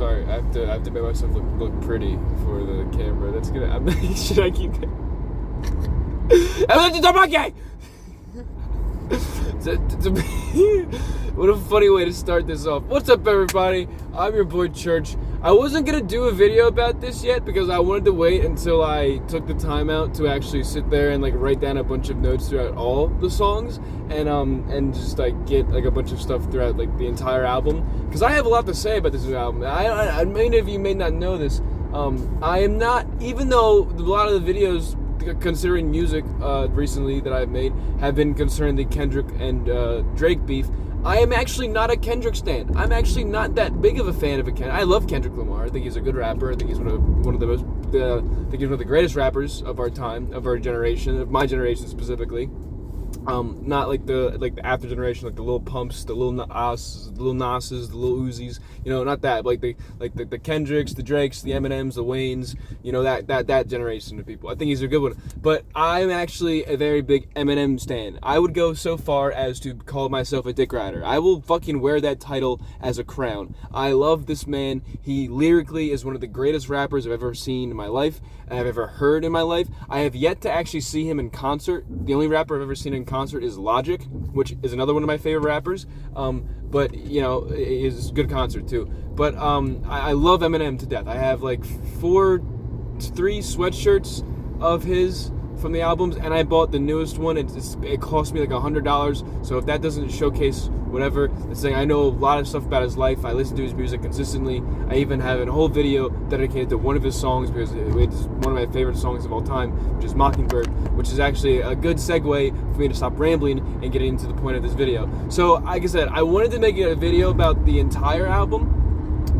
Sorry, I have to make myself look pretty for the camera. That's gonna. Should I keep it? What a funny way to start this off. What's up, everybody? I'm your boy Church. I wasn't gonna do a video about this yet because I wanted to wait until I took the time out to actually sit there and like write down a bunch of notes throughout all the songs and just like get like a bunch of stuff throughout like the entire album, because I have a lot to say about this new album. I many of you may not know this. I am not, even though a lot of the videos considering music recently that I've made have been concerning the Kendrick and Drake beef, I am actually not a Kendrick stan. I'm actually not that big of a fan of Kendrick. I love Kendrick Lamar. I think he's a good rapper. I think he's one of the greatest rappers of our time, of our generation, of my generation specifically. Not like the after generation, like the Lil Pumps, the Lil Nas's, the Lil Uzis, not that, but like the Kendricks, the Drakes, the Eminems, the Waynes, that generation of people. I think he's a good one. But I'm actually a very big Eminem stan. I would go so far as to call myself a dick rider. I will fucking wear that title as a crown. I love this man. He lyrically is one of the greatest rappers I've ever seen in my life, and I've ever heard in my life. I have yet to actually see him in concert. The only rapper I've ever seen in concert is Logic, which is another one of my favorite rappers. But is a good concert too. But I love Eminem to death. I have like 3 sweatshirts of his from the albums, and I bought the newest one. It cost me like $100. So if that doesn't showcase whatever, it's saying I know a lot of stuff about his life. I listen to his music consistently. I even have a whole video dedicated to one of his songs because it's one of my favorite songs of all time, which is Mockingbird, which is actually a good segue for me to stop rambling and get into the point of this video. So like I said, I wanted to make a video about the entire album,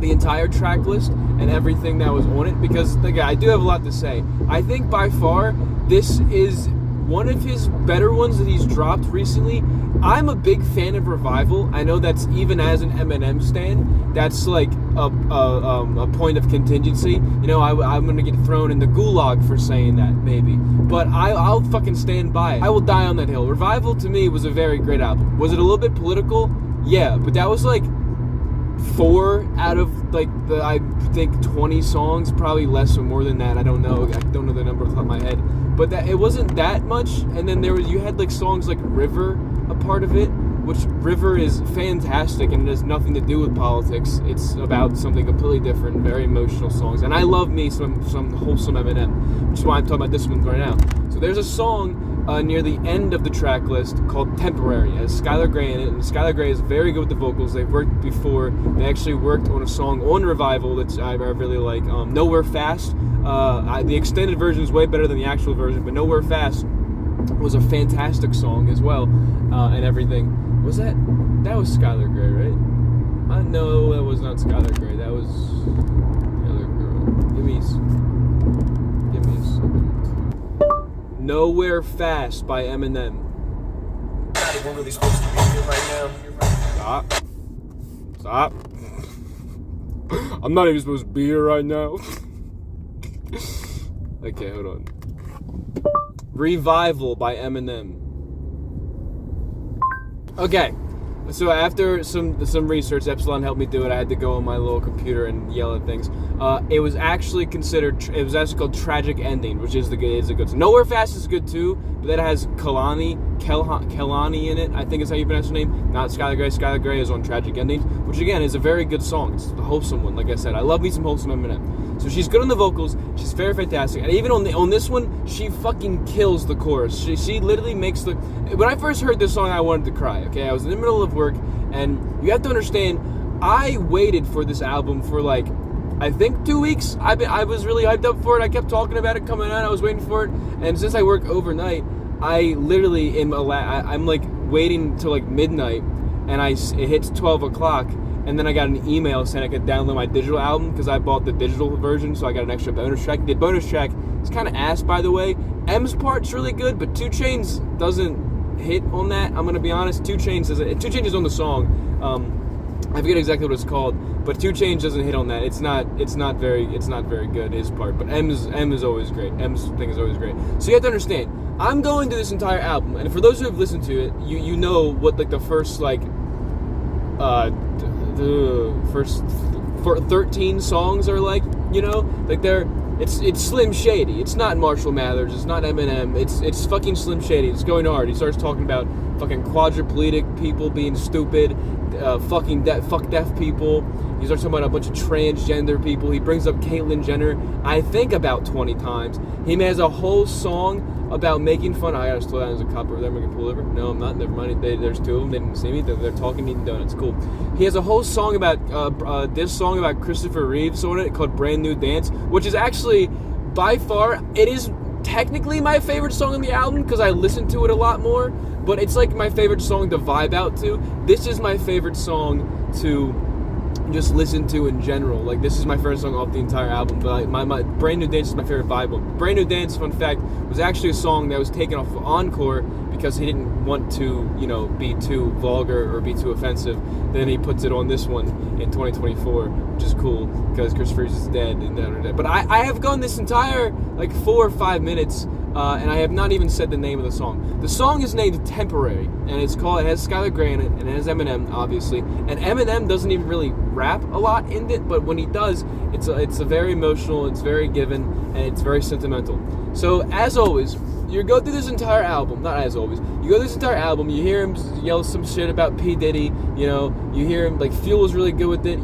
the entire track list, and everything that was on it, because again, I do have a lot to say. I think by far this is one of his better ones that he's dropped recently. I'm a big fan of Revival. I know that's, even as an Eminem stan, that's like a point of contingency. I'm gonna get thrown in the gulag for saying that, maybe. But I'll fucking stand by it. I will die on that hill. Revival to me was a very great album. Was it a little bit political? Yeah, but that was like 4 out of like I think 20 songs, probably less or more than that. I don't know the number off the top of my head, but that it wasn't that much. And then you had like songs like River, a part of it, which River is fantastic and it has nothing to do with politics. It's about something completely different, very emotional songs. And I love me some wholesome Eminem, which is why I'm talking about this one right now. So there's a song near the end of the track list called Temporary. It has Skylar Grey in it, and Skylar Grey is very good with the vocals. They've worked before. They actually worked on a song on Revival that I really like, Nowhere Fast. The extended version is way better than the actual version, but Nowhere Fast was a fantastic song as well, and everything. That was Skylar Grey, right? No, that was not Skylar Grey. That was the other girl. Give me a second. Nowhere Fast by Eminem. We're really supposed to be here right now. Stop. I'm not even supposed to be here right now. Okay, hold on. Revival by Eminem. Okay, so after some research, Epsilon helped me do it. I had to go on my little computer and yell at things. It was actually called Tragic Ending, which is a good song. Nowhere Fast is good too, but that has Kelani in it. I think is how you pronounce her name. Not Skylar Grey. Skylar Grey is on Tragic Ending, which again is a very good song. It's a wholesome one, like I said. I love me some wholesome Eminem. So she's good on the vocals. She's very fantastic, and even on this one, she fucking kills the chorus. She literally makes the. When I first heard this song, I wanted to cry. Okay, I was in the middle of work, and you have to understand, I waited for this album for like, I think 2 weeks. I was really hyped up for it. I kept talking about it coming out. I was waiting for it, and since I work overnight, I literally I'm like waiting till like midnight, and it hits 12 o'clock. And then I got an email saying I could download my digital album because I bought the digital version, so I got an extra bonus track. The bonus track is kind of ass, by the way. M's part's really good, but 2 Chainz doesn't hit on that. I'm gonna be honest. 2 Chainz is on the song. I forget exactly what it's called, but 2 Chainz doesn't hit on that. It's not very good, his part. But M is always great. M's thing is always great. So you have to understand, I'm going to this entire album, and for those who have listened to it, you know what like the first like the first 13 songs are like, you know, like it's Slim Shady. It's not Marshall Mathers. It's not Eminem. It's fucking Slim Shady. It's going hard. He starts talking about fucking quadriplegic people being stupid, fuck deaf people. He starts talking about a bunch of transgender people. He brings up Caitlyn Jenner, I think about 20 times. He has a whole song about making fun. I gotta slow down, there's a cop over there, I'm gonna pull over. No, I'm not, never mind. There's two of them, they didn't see me. They're talking, eating donuts, cool. He has a whole song about, this song about Christopher Reeves on it called Brand New Dance, which is actually, by far, it is technically my favorite song on the album because I listen to it a lot more, but it's like my favorite song to vibe out to. This is my favorite song to just listen to in general. Like, this is my favorite song off the entire album, but my Brand New Dance is my favorite vibe one. Brand New Dance, fun fact, was actually a song that was taken off of Encore because he didn't want to, you know, be too vulgar or be too offensive. Then he puts it on this one in 2024, which is cool because Chris Reeves is dead and dead. But I have gone this entire like 4 or 5 minutes and I have not even said the name of the song. The song is named Temporary, and it has Skylar Grey in it, and it has Eminem, obviously. And Eminem doesn't even really rap a lot in it, but when he does, it's a very emotional, it's very given, and it's very sentimental. So, as always, you go through this entire album, not as always, you go through this entire album, you hear him yell some shit about P. Diddy, you know, you hear him, like, Fuel was really good with it.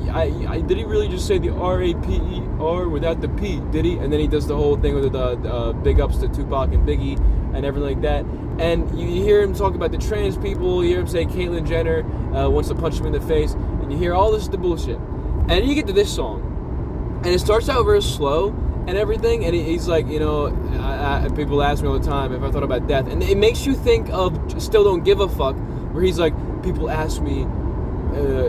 Did he really just say the R-A-P-E-R without the P, did he? And then he does the whole thing with the big ups to Tupac and Biggie and everything like that. And you hear him talk about the trans people, you hear him say Caitlyn Jenner wants to punch him in the face, and you hear all this bullshit. And then you get to this song, and it starts out very slow and everything, and he's like, you know, people ask me all the time if I thought about death, and it makes you think of Still Don't Give a Fuck, where he's like, people ask me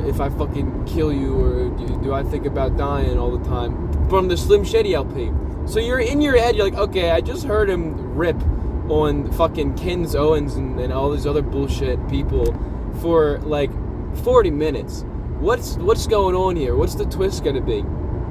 if I fucking kill you, or do I think about dying all the time, from the Slim Shady LP. So you're in your head, you're like, okay, I just heard him rip on fucking Kins Owens and all these other bullshit people for like 40 minutes. What's going on here? What's the twist gonna be?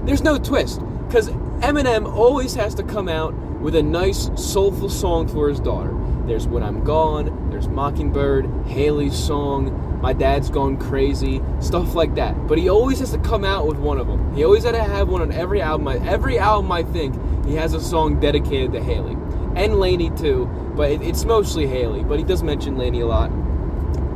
There's no twist, because Eminem always has to come out with a nice, soulful song for his daughter. There's When I'm Gone, there's Mockingbird, Haley's song, My Dad's Gone Crazy, stuff like that. But he always has to come out with one of them. He always had to have one on every album. Every album, I think, he has a song dedicated to Haley. And Lainey too, but it's mostly Haley, but he does mention Lainey a lot.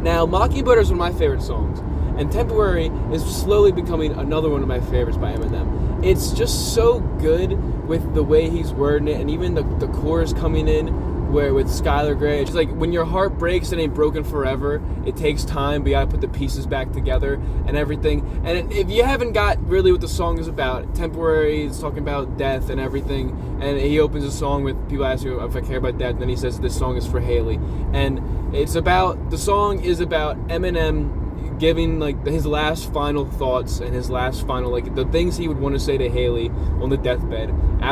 Now, Mockingbird is one of my favorite songs, and Temporary is slowly becoming another one of my favorites by Eminem. It's just so good with the way he's wording it, and even the chorus coming in, where with Skylar Grey, it's just like, when your heart breaks, it ain't broken forever. It takes time, but you gotta put the pieces back together and everything. And if you haven't got really what the song is about, Temporary is talking about death and everything, and he opens the song with people asking if I care about death, and then he says this song is for Haley. And the song is about Eminem giving like his last final thoughts and his last final, like, the things he would want to say to Haley on the deathbed,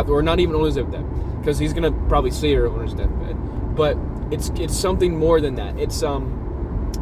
or not even on his deathbed, because he's gonna probably see her on his deathbed. But it's something more than that. It's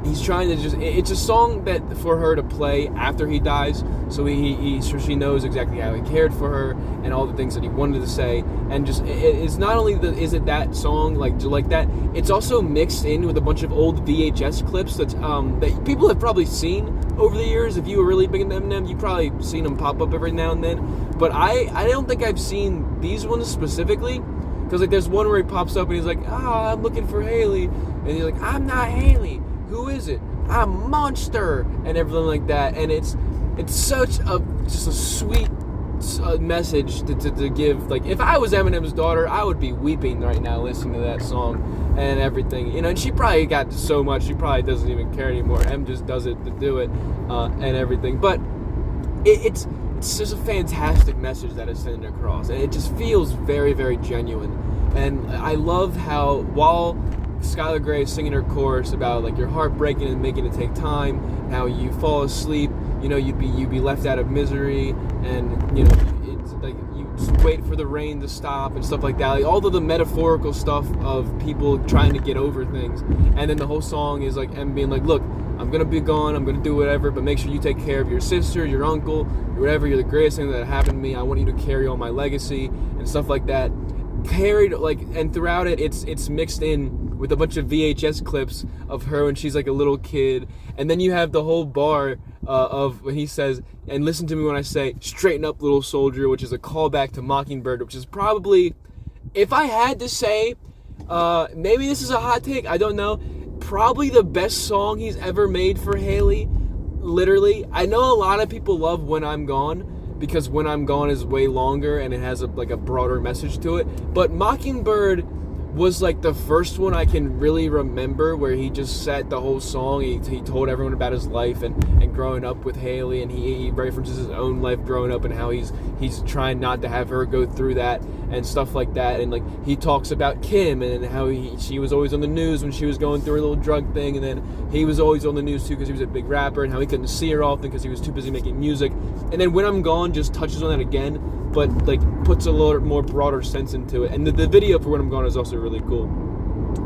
he's trying to just, it's a song that for her to play after he dies, so she knows exactly how he cared for her and all the things that he wanted to say. And just, it's not only is it that song like that, it's also mixed in with a bunch of old VHS clips that people have probably seen over the years. If you were really big into Eminem, you've probably seen them pop up every now and then. But I don't think I've seen these ones specifically, because like there's one where he pops up and he's like, I'm looking for Haley, and he's like, I'm not Haley. Who is it? I'm Monster, and everything like that. And it's such just a sweet message to give. Like, if I was Eminem's daughter, I would be weeping right now listening to that song and everything. You know, and she probably got so much, she probably doesn't even care anymore. Em just does it to do it and everything. But it's just a fantastic message that is sending across, and it just feels very, very genuine. And I love how, while Skylar Grey is singing her chorus about like your heart breaking and making it take time, how you fall asleep, you know, you'd be left out of misery, and you know, it's like you just wait for the rain to stop and stuff like that. Like, all of the metaphorical stuff of people trying to get over things, and then the whole song is like Em being like, look, I'm gonna be gone, I'm gonna do whatever, but make sure you take care of your sister, your uncle, whatever. You're the greatest thing that happened to me. I want you to carry on my legacy and stuff like that. Carried like, and throughout it, it's mixed in with a bunch of VHS clips of her when she's like a little kid, and then you have the whole bar of when he says, and listen to me when I say, straighten up, little soldier, which is a callback to Mockingbird, which is probably, if I had to say, maybe this is a hot take, I don't know, probably the best song he's ever made for Haley. Literally, I know a lot of people love When I'm Gone, because When I'm Gone is way longer and it has a broader message to it, but Mockingbird was like the first one I can really remember where he just set the whole song. He told everyone about his life and growing up with Haley, and he references his own life growing up and how he's trying not to have her go through that and stuff like that. And like he talks about Kim and how she was always on the news when she was going through her little drug thing, and then he was always on the news too because he was a big rapper, and how he couldn't see her often because he was too busy making music. And then When I'm Gone just touches on that again, but like puts a little more broader sense into it. And the video for When I'm Gone is also really cool.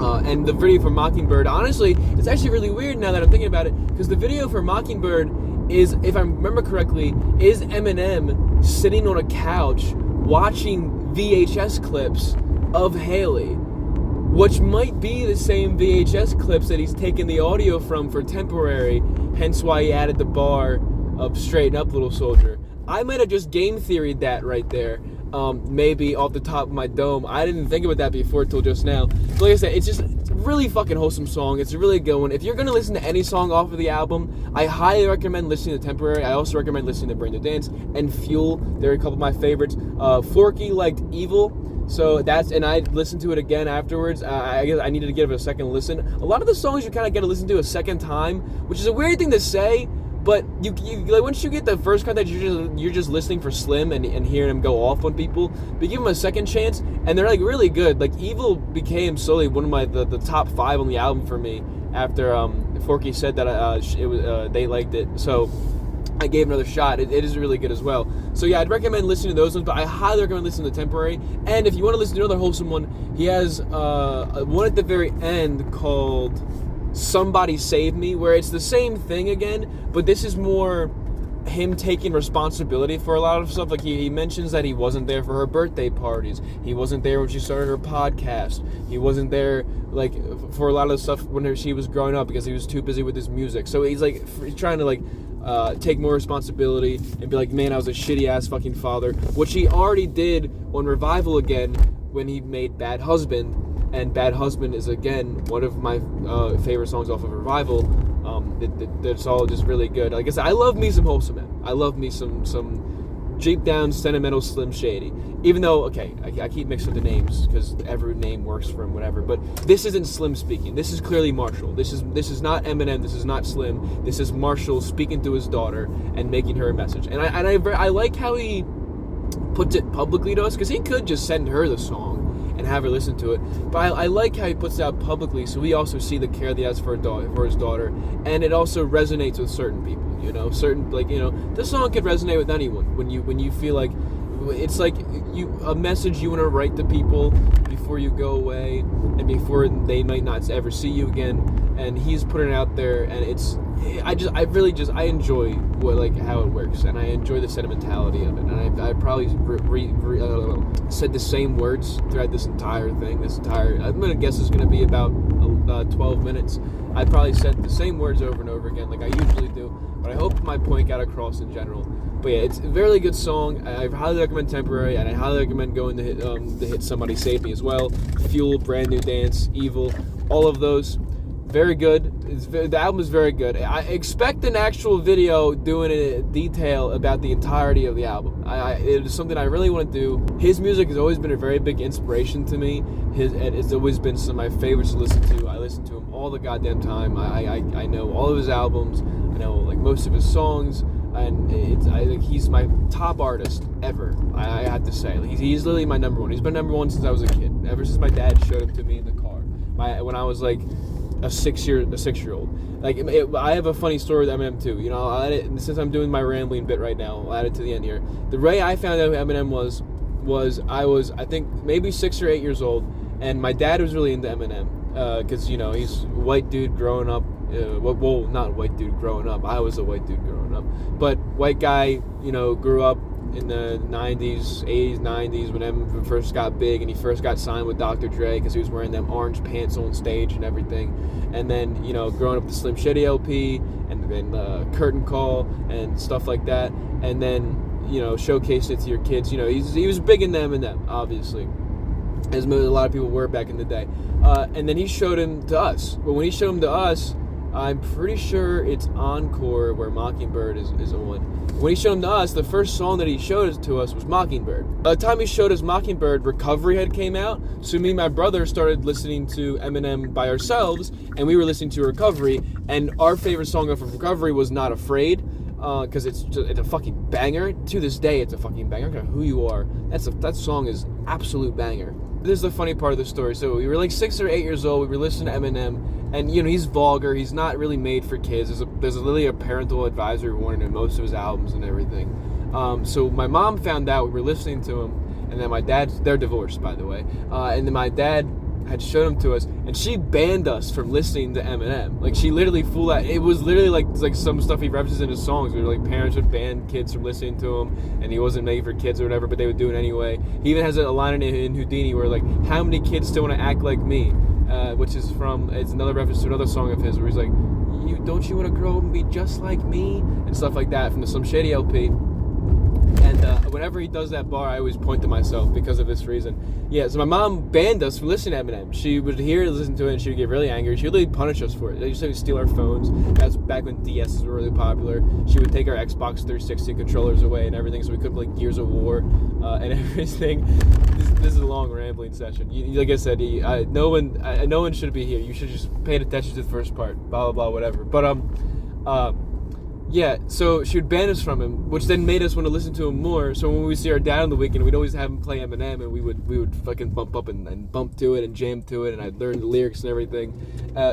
And the video for Mockingbird, honestly, it's actually really weird now that I'm thinking about it, because the video for Mockingbird is, if I remember correctly, is Eminem sitting on a couch watching VHS clips of Haley, which might be the same VHS clips that he's taken the audio from for Temporary, hence why he added the bar of Straighten Up, Little Soldier. I might have just game theoried that right there, maybe off the top of my dome. I didn't think about that before till just now. But like I said, it's a really fucking wholesome song. It's a really good one. If you're going to listen to any song off of the album, I highly recommend listening to Temporary. I also recommend listening to Brand New Dance and Fuel. They're a couple of my favorites. Forky liked Evil. So and I listened to it again afterwards. I guess I needed to give it a second listen. A lot of the songs you kind of get to listen to a second time, which is a weird thing to say. But you like, once you get the first contact, you're just listening for Slim and hearing him go off on people. But you give him a second chance, and they're like really good. Like Evil became slowly one of my the top 5 on the album for me after Forky said that they liked it. So I gave it another shot. It is really good as well. So yeah, I'd recommend listening to those ones, but I highly recommend listening to Temporary. And if you want to listen to another wholesome one, he has one at the very end called Somebody Save Me, where it's the same thing again, but this is more him taking responsibility for a lot of stuff. Like he mentions that he wasn't there for her birthday parties, he wasn't there when she started her podcast, he wasn't there like for a lot of stuff when she was growing up because he was too busy with his music. So he's like trying to like take more responsibility and be like, man, I was a shitty ass fucking father, which he already did on Revival again when he made Bad Husband. And Bad Husband is, again, one of my favorite songs off of Revival. It's all just really good. Like I said, I love me some Wholesome Man. I love me some deep down sentimental Slim Shady. Even though, okay, I keep mixing the names because every name works for him, whatever. But this isn't Slim speaking. This is clearly Marshall. This is not Eminem. This is not Slim. This is Marshall speaking to his daughter and making her a message. And I like how he puts it publicly to us, because he could just send her the song and have her listen to it. But I like how he puts it out publicly, so we also see the care that he has for his daughter, and it also resonates with certain people. You know, this song could resonate with anyone when you feel like it's like a message you want to write to people before you go away and before they might not ever see you again. And he's putting it out there, and I enjoy how it works, and I enjoy the sentimentality of it. And I probably said the same words throughout this entire thing. I'm gonna guess it's gonna be about 12 minutes. I probably said the same words over and over again, like I usually do. But I hope my point got across in general. But yeah, it's a very good song. I highly recommend Temporary, and I highly recommend going to hit Somebody Save Me as well. Fuel, Brand New Dance, Evil, all of those. Very good. The album is very good. I expect an actual video doing a detail about the entirety of the album. It is something I really want to do. His music has always been a very big inspiration to me. It's always been some of my favorites to listen to. I listen to him all the goddamn time. I know all of his albums. I know like most of his songs. And I think he's my top artist ever. I have to say, he's literally my number one. He's been number one since I was a kid. Ever since my dad showed him to me in the car. When I was like a 6-year-old. Like, I have a funny story with Eminem too. You know, I'll add it, since I'm doing my rambling bit right now, I'll add it to the end here. The way I found out who Eminem was I was, I think, maybe 6 or 8 years old, and my dad was really into Eminem, because, you know, he's a white dude growing up. Well, not white dude growing up. I was a white dude growing up. But white guy, you know, grew up in the 90s, 80s, 90s, when Eminem first got big and he first got signed with Dr. Dre because he was wearing them orange pants on stage and everything. And then, you know, growing up with the Slim Shady LP and then Curtain Call and stuff like that. And then, you know, showcasing it to your kids. You know, he was big in Eminem, obviously, as a lot of people were back in the day. And then he showed him to us. But when he showed him to us, I'm pretty sure it's Encore where Mockingbird is on. When he showed him to us, the first song that he showed to us was Mockingbird. By the time he showed us Mockingbird, Recovery had came out, so me and my brother started listening to Eminem by ourselves, and we were listening to Recovery, and our favorite song off of Recovery was Not Afraid, because it's a fucking banger. To this day, it's a fucking banger. I don't know who you are. That song is absolute banger. This is the funny part of the story. So we were like 6 or 8 years old. We were listening to Eminem, and you know he's vulgar. He's not really made for kids. There's literally a parental advisory warning in most of his albums and everything. So my mom found out we were listening to him, and then my they're divorced, by the way, and then my dad had showed him to us, and she banned us from listening to Eminem. Like, she literally fooled out. It was literally like some stuff he references in his songs where like parents would ban kids from listening to him, and he wasn't made for kids or whatever, but they would do it anyway. He even has a line in Houdini where like, how many kids still want to act like me? Which is it's another reference to another song of his where he's like, don't you want to grow up and be just like me? And stuff like that from the Slim Shady LP. And whenever he does that bar, I always point to myself because of this reason. Yeah, so my mom banned us from listening to Eminem. She would hear and listen to it, and she would get really angry. She would really punish us for it. They used to steal our phones. That's back when DSs were really popular. She would take our Xbox 360 controllers away and everything, so we couldn't play Gears of War and everything. This is a long rambling session. Like I said, no one should be here. You should just pay attention to the first part. Blah blah blah, whatever. But yeah, so she would ban us from him, which then made us want to listen to him more. So when we see our dad on the weekend, we'd always have him play Eminem, and we would fucking bump up and bump to it and jam to it, and I'd learn the lyrics and everything.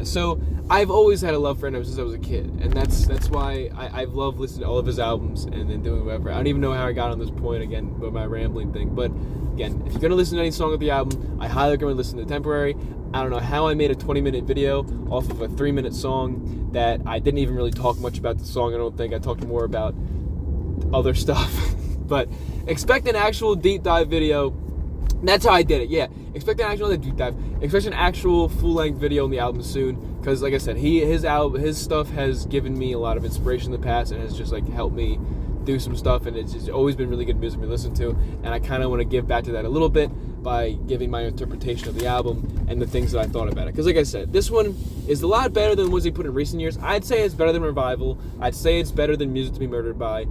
So I've always had a love for Eminem since I was a kid, and that's why I've loved listening to all of his albums and then doing whatever. I don't even know how I got on this point again with my rambling thing, but again, if you're gonna listen to any song of the album, I highly recommend listening to Temporary. I don't know how I made a 20-minute video off of a 3-minute song that I didn't even really talk much about the song. I don't think I talked more about other stuff. But expect an actual deep dive video. That's how I did it. Yeah, expect an actual deep dive. Expect an actual full-length video on the album soon. Because like I said, his stuff has given me a lot of inspiration in the past and has just like helped me do some stuff, and it's just always been really good music to listen to, and I kind of want to give back to that a little bit by giving my interpretation of the album and the things that I thought about it. Because like I said, this one is a lot better than the ones he put in recent years. I'd say it's better than Revival. I'd say it's better than Music to Be Murdered By.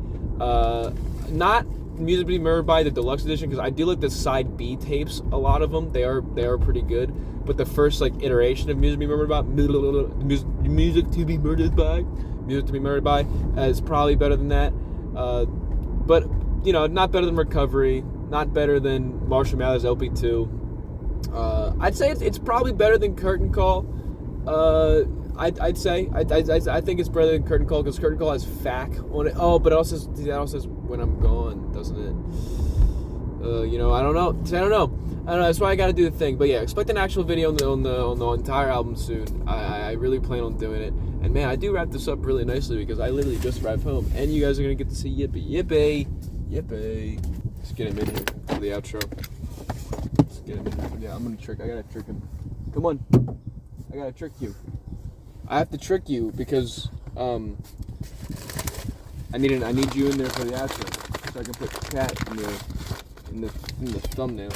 Not Music to Be Murdered By the deluxe edition, because I do like the side B tapes. A lot of them, they are pretty good. But the first like iteration of Music to Be Murdered By, Music to Be Murdered By, is probably better than that. But you know, not better than Recovery, not better than Marshall Mathers LP2. I'd say it's probably better than Curtain Call. I'd say I think it's better than Curtain Call because Curtain Call has FAC on it. Oh, but it also says When I'm Gone, doesn't it? You know, I don't know. That's why I got to do the thing. But yeah, expect an actual video on the entire album soon. I really plan on doing it. And man, I do wrap this up really nicely because I literally just arrived home, and you guys are gonna get to see Yippee. Let's get him in here for the outro. Let's get him in here. Yeah, I gotta trick him. Come on, I gotta trick you. I have to trick you because I need you in there for the outro, so I can put cat in the thumbnail.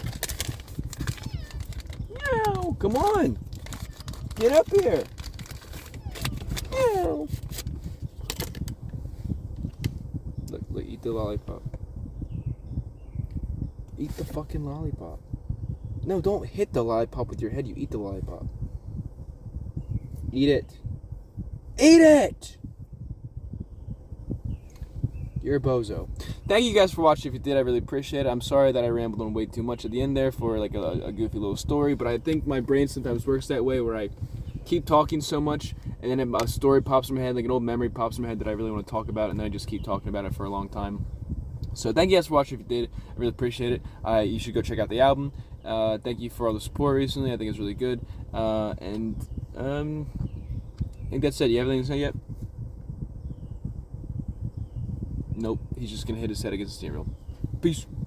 No, come on, get up here. No. Look, eat the lollipop. Eat the fucking lollipop. No, don't hit the lollipop with your head. You eat the lollipop. Eat it. Eat it! You're a bozo. Thank you guys for watching. If you did, I really appreciate it. I'm sorry that I rambled on way too much at the end there for like a goofy little story, but I think my brain sometimes works that way where I keep talking so much and then a story pops in my head, like an old memory pops in my head that I really want to talk about, and then I just keep talking about it for a long time. So thank you guys for watching. If you did, I really appreciate it. You should go check out the album. Thank you for all the support recently. I think it's really good. And I think that's it. You have anything to say yet? Nope. He's just going to hit his head against the steering wheel. Peace.